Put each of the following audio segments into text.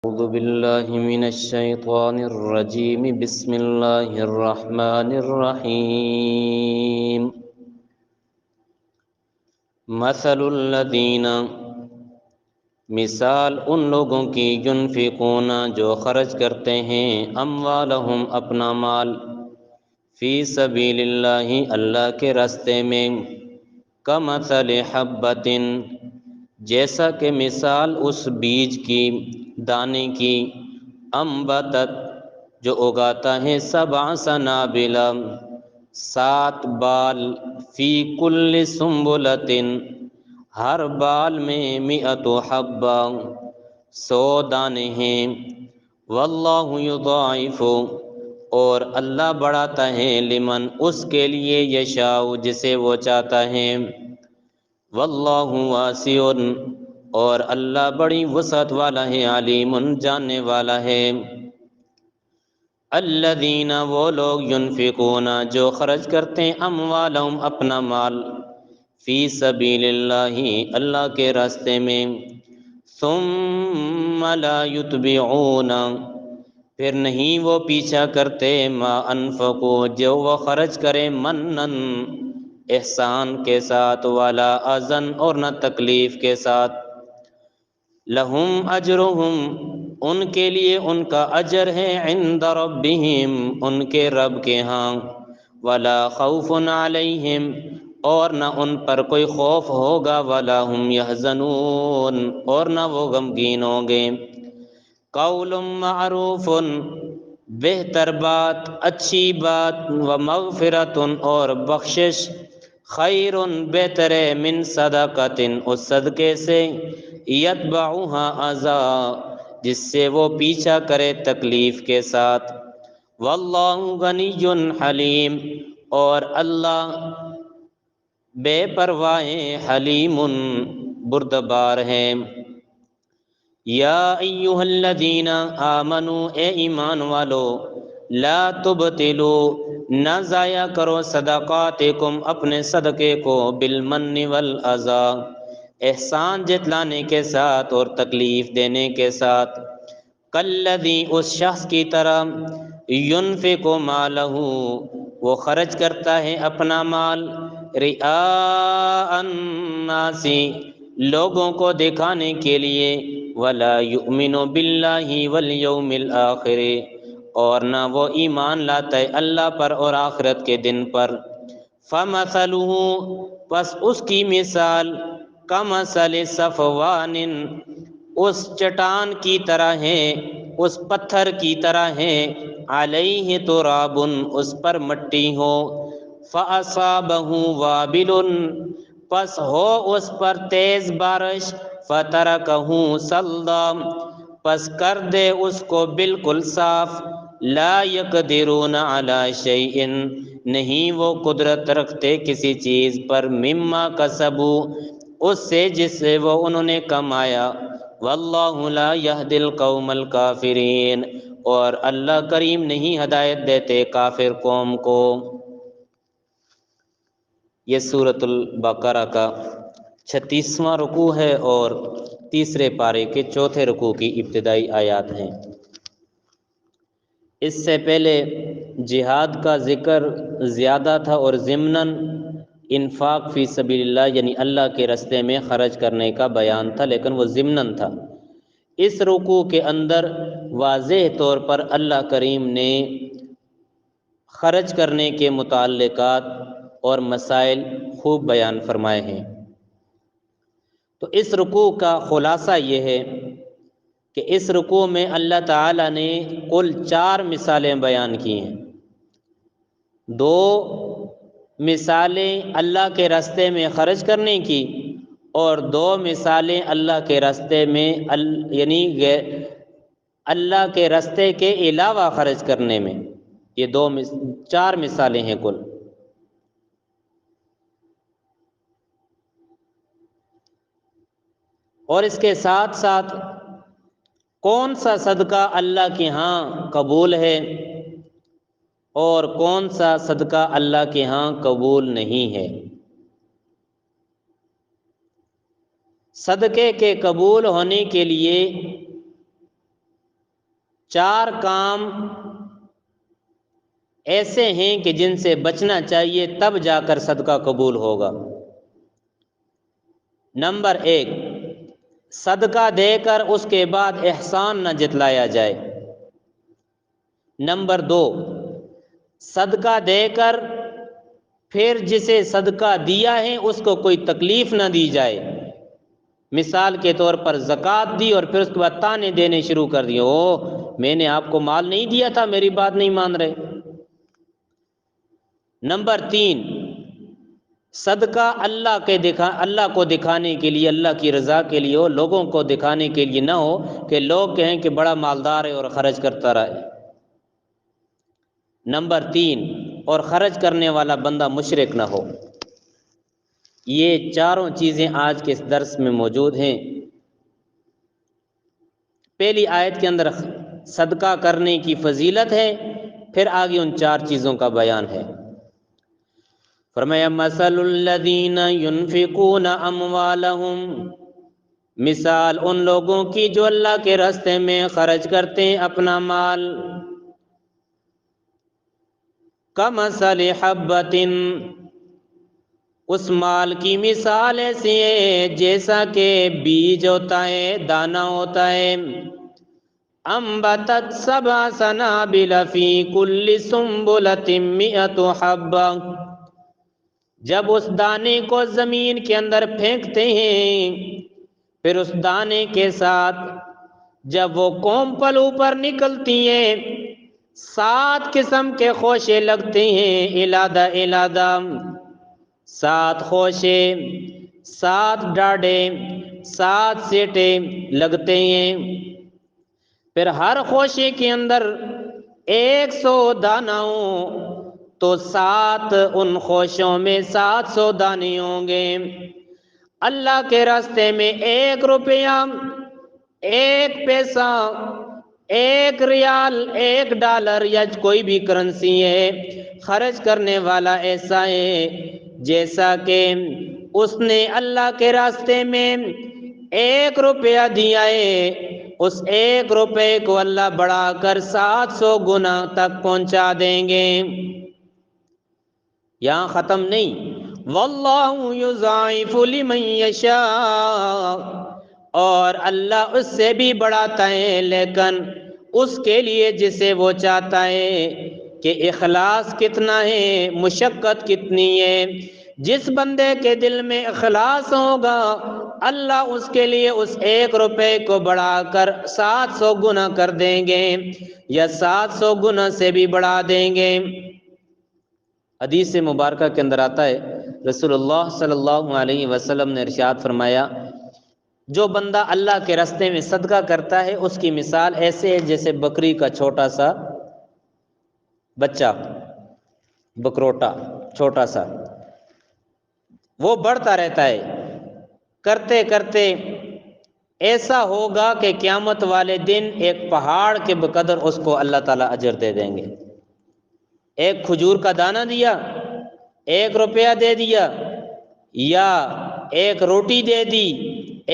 أعوذ بالله من الشيطان الرجيم بسم الله الرحمن الرحيم مثل الذين مثال ان لوگوں کی ينفقون جو خرچ کرتے ہیں اموالہم اپنا مال فی سبیل اللہ اللہ کے راستے میں کمثل حبۃ جیسا کہ مثال اس بیج کی دانے کی انبتت جو اگاتا ہے 7 سنابل 7 بال فی کل سنبلۃ ہر بال میں 100 حبہ 100 دانے ہیں واللہ یضاعف اور اللہ بڑھاتا ہے لمن اس کے لیے یشاء جسے وہ چاہتا ہے واللہ واسع اور اللہ بڑی وسعت والا ہے علیم جاننے والا ہے الذین وہ لوگ ينفقون جو خرچ کرتے ہیں اموالہم اپنا مال فی سبیل اللہ اللہ کے راستے میں ثم لا یتبعون پھر نہیں وہ پیچھا کرتے ما انفقوا جو وہ خرچ کرے منن احسان کے ساتھ والا اذن اور نہ تکلیف کے ساتھ لہم اجرہم ان کے لیے ان کا اجر ہے عند ربہم ان کے رب کے ہاں ولا خوف علیہم اور نہ ان پر کوئی خوف ہوگا ولا ہم یحزنون اور نہ وہ غمگین ہوں گے قول معروف بہتر بات اچھی بات ومغفرت اور بخشش خیر بہتر ہے من صدقۃ اس صدقے سے یتبعها اذى جس سے وہ پیچھا کرے تکلیف کے ساتھ واللہ غنی حلیم اور اللہ بے پرواہ حلیم بردبار ہے یا ایھا الذین آمنوا اے ایمان والو لا تبطلوا نہ ضائع کرو صدقاتکم اپنے صدقے کو بالمن والاذی احسان جتلانے کے ساتھ اور تکلیف دینے کے ساتھ کالذی اس شخص کی طرح ينفق مالہ وہ خرچ کرتا ہے اپنا مال رئاء الناس لوگوں کو دکھانے کے لیے ولا یؤمن باللہ والیوم الآخر اور نہ وہ ایمان لاتا ہے اللہ پر اور آخرت کے دن پر فمثلہ پس اس کی مثال کمثل صفوان اس چٹان کی طرح ہے اس پتھر کی طرح ہے علیہ تراب اس پر مٹی ہو فاصابہ وابل پس ہو اس پر تیز بارش فترکہ صلدا پس کر دے اس کو بالکل صاف لا یقدرون علی شیء نہیں وہ قدرت رکھتے کسی چیز پر مما کسبوا اس سے جس سے وہ انہوں نے کمایا واللہ لا یہدی القوم الکافرین اور اللہ کریم نہیں ہدایت دیتے کافر قوم کو یہ سورۃ البقرہ کا 36واں رکوع ہے اور تیسرے پارے کے چوتھے رکوع کی ابتدائی آیات ہیں اس سے پہلے جہاد کا ذکر زیادہ تھا اور ضمناً انفاق فی سبیل اللہ یعنی اللہ کے راستے میں خرچ کرنے کا بیان تھا لیکن وہ ضمناً تھا اس رکوع کے اندر واضح طور پر اللہ کریم نے خرچ کرنے کے متعلقات اور مسائل خوب بیان فرمائے ہیں تو اس رکوع کا خلاصہ یہ ہے کہ اس رکوع میں اللہ تعالیٰ نے کل 4 مثالیں بیان کی ہیں 2 مثالیں اللہ کے راستے میں خرچ کرنے کی اور 2 مثالیں اللہ کے راستے میں یعنی اللہ کے راستے کے علاوہ خرچ کرنے میں یہ 4 مثالیں ہیں کل اور اس کے ساتھ ساتھ کون سا صدقہ اللہ کے ہاں قبول ہے اور کون سا صدقہ اللہ کے ہاں قبول نہیں ہے صدقے کے قبول ہونے کے لیے 4 کام ایسے ہیں کہ جن سے بچنا چاہیے، تب جا کر صدقہ قبول ہوگا۔ نمبر 1، صدقہ دے کر اس کے بعد احسان نہ جتلایا جائے۔ نمبر 2، صدقہ دے کر پھر جسے صدقہ دیا ہے اس کو کوئی تکلیف نہ دی جائے۔ مثال کے طور پر زکوٰۃ دی اور پھر اس کے بعد تانے دینے شروع کر دیے، میں نے آپ کو مال نہیں دیا تھا، میری بات نہیں مان رہے۔ نمبر 3، صدقہ اللہ کو دکھانے کے لیے، اللہ کی رضا کے لیے ہو، لوگوں کو دکھانے کے لیے نہ ہو کہ لوگ کہیں کہ بڑا مالدار ہے اور خرچ کرتا رہے۔ نمبر 3، اور خرچ کرنے والا بندہ مشرک نہ ہو۔ یہ 4 چیزیں آج کے اس درس میں موجود ہیں۔ پہلی آیت کے اندر صدقہ کرنے کی فضیلت ہے، پھر آگے ان 4 چیزوں کا بیان ہے۔ فرمایا مثل الذین ينفقون اموالہم، مثال ان لوگوں کی جو اللہ کے راستے میں خرچ کرتے ہیں اپنا مال، کمثل حبۃ، اس مال کی مثال ایسی ہے جیسا کہ بیج ہوتا ہے، دانہ ہوتا ہے، انبتت 7 سنابل فی کل سنبلۃ 100 حبہ، جب اس دانے کو زمین کے اندر پھینکتے ہیں، پھر اس دانے کے ساتھ جب وہ کونپل اوپر نکلتی ہیں، 7 قسم کے خوشے لگتے ہیں، علادہ علادہ 7 خوشے، 7 ڈاڑے، 7 سیٹے لگتے ہیں، پھر ہر خوشے کے اندر 100 دانہ ہوں تو 7 ان خوشوں میں 700 دانے ہوں گے۔ اللہ کے راستے میں 1 روپیہ، 1 پیسہ، 1 ریال، 1 ڈالر یا کوئی بھی کرنسی ہے، خرچ کرنے والا ایسا ہے جیسا کہ اس نے اللہ کے راستے میں 1 روپیہ دیا ہے، اس 1 روپے کو اللہ بڑھا کر 700 گنا تک پہنچا دیں گے۔ یہاں ختم نہیں، واللہ یضاعف لمن یشاء، اور اللہ اس سے بھی بڑھاتا ہے لیکن اس کے لیے جسے وہ چاہتا ہے۔ کہ اخلاص کتنا ہے، مشقت کتنی ہے، جس بندے کے دل میں اخلاص ہوگا اللہ اس کے لیے اس 1 روپے کو بڑھا کر 700 گنا کر دیں گے، یا 700 گنا سے بھی بڑھا دیں گے۔ حدیث مبارکہ کے اندر آتا ہے، رسول اللہ صلی اللہ علیہ وسلم نے ارشاد فرمایا، جو بندہ اللہ کے راستے میں صدقہ کرتا ہے اس کی مثال ایسے ہے جیسے بکری کا چھوٹا سا بچہ، بکروٹا چھوٹا سا، وہ بڑھتا رہتا ہے، کرتے کرتے ایسا ہوگا کہ قیامت والے دن ایک پہاڑ کے بقدر اس کو اللہ تعالیٰ اجر دے دیں گے۔ 1 کھجور کا دانہ دیا، 1 روپیہ دے دیا، یا 1 روٹی دے دی،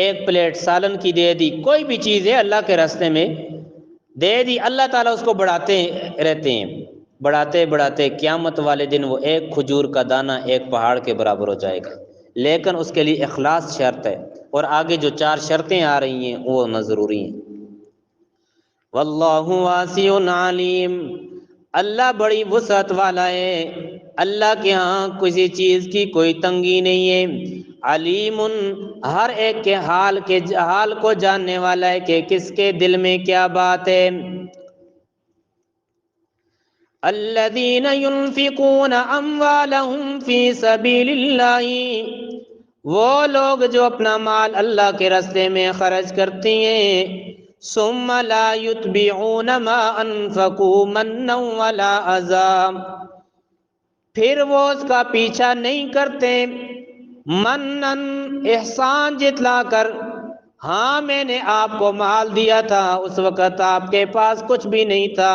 1 پلیٹ سالن کی دے دی، کوئی بھی چیز ہے اللہ کے راستے میں دے دی، اللہ تعالیٰ اس کو بڑھاتے رہتے ہیں، بڑھاتے بڑھاتے قیامت والے دن وہ 1 کھجور کا دانہ 1 پہاڑ کے برابر ہو جائے گا، لیکن اس کے لیے اخلاص شرط ہے، اور آگے جو 4 شرطیں آ رہی ہیں وہ ضروری ہیں۔ واللہ واسع علیم، اللہ بڑی وسعت والا ہے، اللہ کے ہاں کسی چیز کی کوئی تنگی نہیں ہے، علیم، ہر ایک کے حال کو جاننے والا ہے کہ کس کے دل میں کیا بات ہے۔ الذین ينفقون اموالهم فی سبیل اللہ، وہ لوگ جو اپنا مال اللہ کے راستے میں خرچ کرتے ہیں، ثم لا یتبعون ما انفقوا منا ولا اذى، پھر وہ اس کا پیچھا نہیں کرتے، منن احسان جتلا کر، ہاں میں نے آپ کو مال دیا تھا، اس وقت آپ کے پاس کچھ بھی نہیں تھا،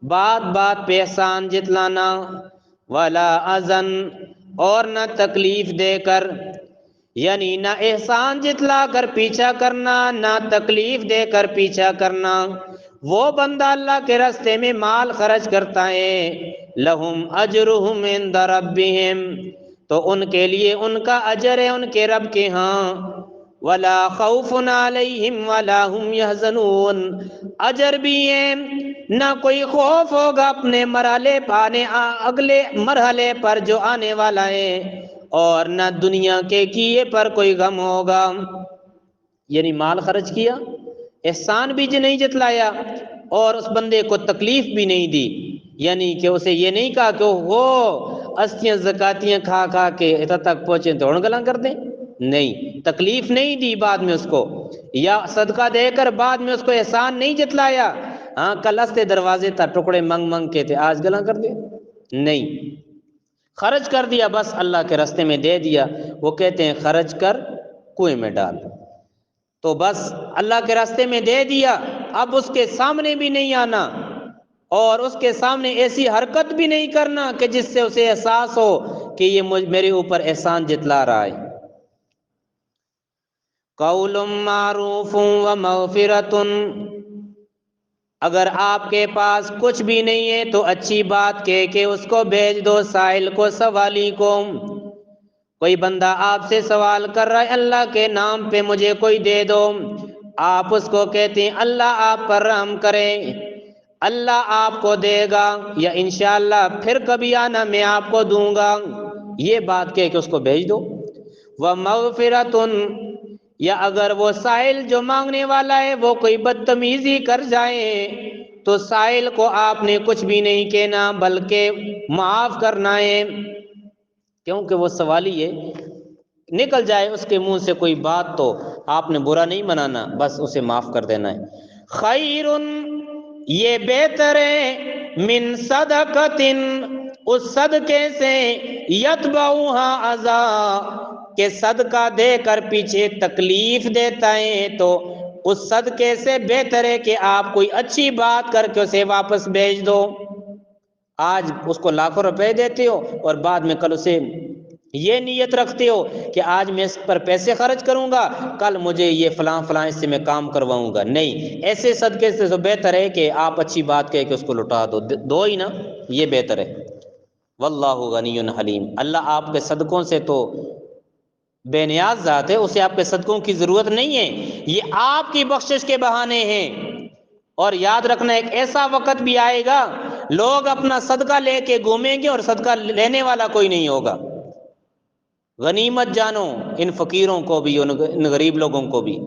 بات بات پہ احسان جتلانا، ولا اذن، اور نہ تکلیف دے کر، یعنی نہ احسان جتلا کر پیچھا کرنا، نہ تکلیف دے کر پیچھا کرنا، وہ بندہ اللہ کے راستے میں مال خرچ کرتا ہے، لہم اجرہم عند ربہم، تو ان کے لیے ان کا اجر ہے ان کے رب کے ہاں، ولا خوف علیہم ولا هم یحزنون، اجر بھی ہے، نہ کوئی خوف ہوگا اپنے مرحلے پانے اگلے مرحلے پر جو آنے والا ہے، اور نہ دنیا کے کیے پر کوئی غم ہوگا۔ یعنی مال خرچ کیا، احسان بھی نہیں جتلایا، اور اس بندے کو تکلیف بھی نہیں دی، یعنی کہ اسے یہ نہیں کہا کہ وہ استیاں زکاتیاں کھا کھا کے اتنا تک پہنچے تو گلاں کر دیں، نہیں، تکلیف نہیں دی بعد میں اس کو، یا صدقہ دے کر بعد میں اس کو احسان نہیں جتلایا، ہاں کل استے دروازے تا ٹکڑے منگ منگ کے تھے آج گلاں کر دے، نہیں، خرچ کر دیا بس اللہ کے راستے میں دے دیا۔ وہ کہتے ہیں خرچ کر کنویں میں ڈال، تو بس اللہ کے راستے میں دے دیا، اب اس کے سامنے بھی نہیں آنا، اور اس کے سامنے ایسی حرکت بھی نہیں کرنا کہ جس سے اسے احساس ہو کہ یہ میرے اوپر احسان جتلا رہا ہے۔ قول معروف و مغفرۃ، اگر آپ کے پاس کچھ بھی نہیں ہے تو اچھی بات کہہ کے اس کو بھیج دو، سائل کو، سوالی کو۔ کوئی بندہ آپ سے سوال کر رہا ہے اللہ کے نام پہ مجھے کوئی دے دو، آپ اس کو کہتے ہیں اللہ آپ پر رحم کرے، اللہ آپ کو دے گا، یا انشاءاللہ پھر کبھی آنا میں آپ کو دوں گا، یہ بات کہہ کے اس کو بھیج دو۔ وَمَغْفِرَةٌ، یا اگر وہ سائل جو مانگنے والا ہے وہ کوئی بدتمیزی کر جائے تو سائل کو آپ نے کچھ بھی نہیں کہنا بلکہ معاف کرنا ہے، کیونکہ وہ سوالی ہے، نکل جائے اس کے منہ سے کوئی بات تو آپ نے برا نہیں منانا، بس اسے معاف کر دینا ہے۔ خیرٌ، یہ بہتر ہے، من صدقۃ، اس صدقے سے، یتبعها اذی، کہ صدقہ دے کر پیچھے تکلیف دیتا ہے، تو اس صدقے سے بہتر ہے کہ آپ کوئی اچھی بات کر کے اسے واپس بھیج دو۔ آج اس کو لاکھوں روپے دیتے ہو اور بعد میں کل اسے یہ نیت رکھتے ہو کہ آج میں اس پر پیسے خرچ کروں گا، کل مجھے یہ فلاں فلاں اس سے میں کام کرواؤں گا، نہیں، ایسے صدقے سے تو بہتر ہے کہ آپ اچھی بات کہہ کے اس کو لٹا دو، دو ہی نا، یہ بہتر ہے۔ واللہ غنی حلیم، اللہ آپ کے صدقوں سے تو بے نیاز ذات ہے، اسے آپ کے صدقوں کی ضرورت نہیں ہے، یہ آپ کی بخشش کے بہانے ہیں۔ اور یاد رکھنا ایک ایسا وقت بھی آئے گا لوگ اپنا صدقہ لے کے گھومیں گے اور صدقہ لینے والا کوئی نہیں ہوگا۔ غنیمت جانو ان فقیروں کو بھی، ان غریب لوگوں کو بھی،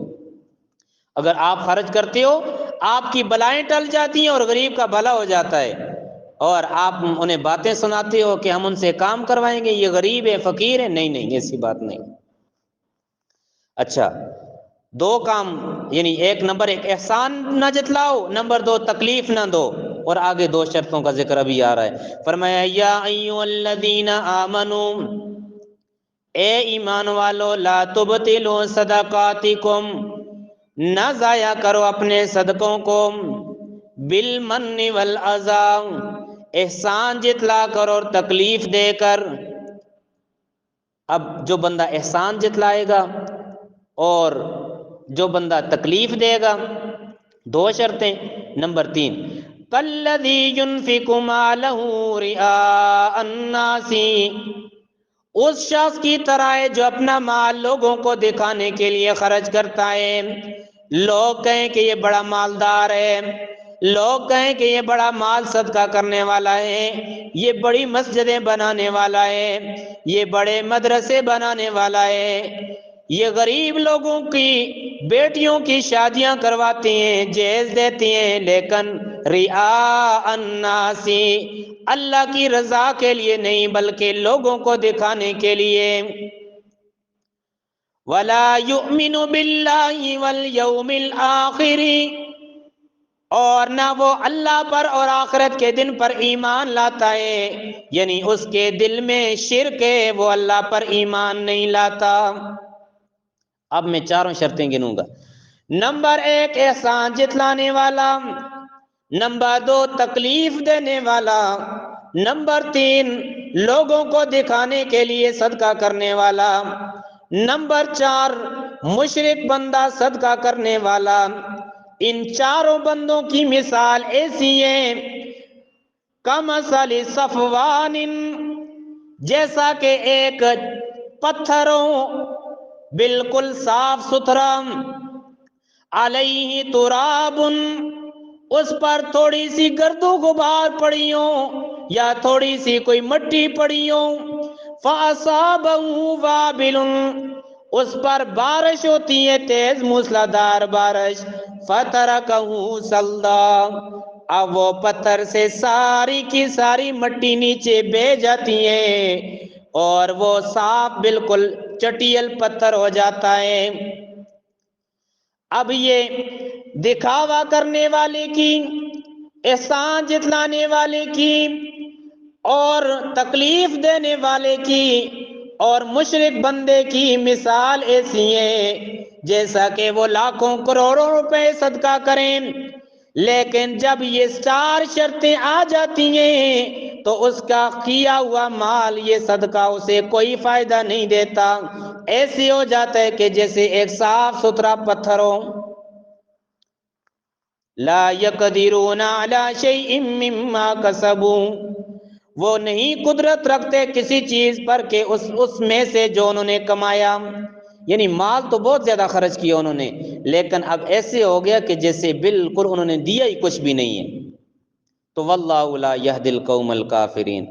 اگر آپ خرچ کرتے ہو آپ کی بلائیں ٹل جاتی ہیں اور غریب کا بھلا ہو جاتا ہے، اور آپ انہیں باتیں سناتے ہو کہ ہم ان سے کام کروائیں گے، یہ غریب ہے فقیر ہے، نہیں نہیں، ایسی بات نہیں۔ اچھا، دو کام، یعنی ایک نمبر ایک احسان نہ جتلاؤ، نمبر دو تکلیف نہ دو، اور آگے دو شرطوں کا ذکر ابھی آ رہا ہے۔ فرمایا یا ایھا الذین آمنو، اے ایمان والو، لا تبطلوا صدقاتکم، نہ ضائع کرو اپنے صدقوں کو، بالمن والاذی، احسان جتلا کر اور تکلیف دے کر۔ اب جو بندہ احسان جتلائے گا اور جو بندہ تکلیف دے گا، دو شرطیں۔ نمبر 3، کالذی ينفق مالہ رئاء الناس، اس شخص کی طرح ہے جو اپنا مال لوگوں کو دکھانے کے لیے خرچ کرتا ہے، لوگ کہیں کہ یہ بڑا مالدار ہے، لوگ کہیں کہ یہ بڑا مال صدقہ کرنے والا ہے، یہ بڑی مسجدیں بنانے والا ہے، یہ بڑے مدرسے بنانے والا ہے، یہ غریب لوگوں کی بیٹیوں کی شادیاں کرواتے ہیں، جہیز دیتے ہیں، لیکن رئاء الناس، اللہ کی رضا کے لیے نہیں بلکہ لوگوں کو دکھانے کے لیے۔ وَلَا يُؤْمِنُ بِاللَّهِ وَالْيَوْمِ الْآخِرِ، اور نہ وہ اللہ پر اور آخرت کے دن پر ایمان لاتا ہے، یعنی اس کے دل میں شرک ہے، وہ اللہ پر ایمان نہیں لاتا۔ اب میں چاروں شرطیں گنوں گا۔ نمبر 1 احسان جتلانے والا، نمبر 2 تکلیف دینے والا، نمبر 3 لوگوں کو دکھانے کے لیے صدقہ کرنے والا، نمبر 4 مشرک بندہ صدقہ کرنے والا، ان چاروں بندوں کی مثال ایسی ہے کمثل صفوان، جیسا کہ ایک پتھر ہو بالکل صاف ستھرا، علیہ تراب، اس پر تھوڑی سی گرد و غبار پڑی ہو یا تھوڑی سی کوئی مٹی پڑی ہو، فَأَصَابَهُ وَابِلٌ، اس پر بارش ہوتی ہے تیز موسلادھار بارش، فَتَرَكَهُ صَلْدًا، اب وہ پتھر سے ساری کی ساری مٹی نیچے بہ جاتی ہے اور وہ صاف بالکل چٹیل پتھر ہو جاتا ہے۔ اب یہ دکھاوا کرنے والے کی، احسان جتلانے والے کی اور تکلیف دینے والے کی اور مشرک بندے کی مثال ایسی ہے جیسا کہ وہ لاکھوں کروڑوں روپے صدقہ کریں، لیکن جب یہ چار شرطیں آ جاتی ہیں تو اس کا کیا ہوا مال یہ صدقہ اسے کوئی فائدہ نہیں دیتا، ایسے ہو جاتا ہے کہ جیسے ایک صاف ستھرا پتھر ہو۔ لا يقدرون على شيء مما كسبوا، وہ نہیں قدرت رکھتے کسی چیز پر کہ اس میں سے جو انہوں نے کمایا، یعنی مال تو بہت زیادہ خرچ کیا انہوں نے، لیکن اب ایسے ہو گیا کہ جیسے بالکل انہوں نے دیا ہی کچھ بھی نہیں ہے۔ تو واللہ لا يهدي القوم الکافرین۔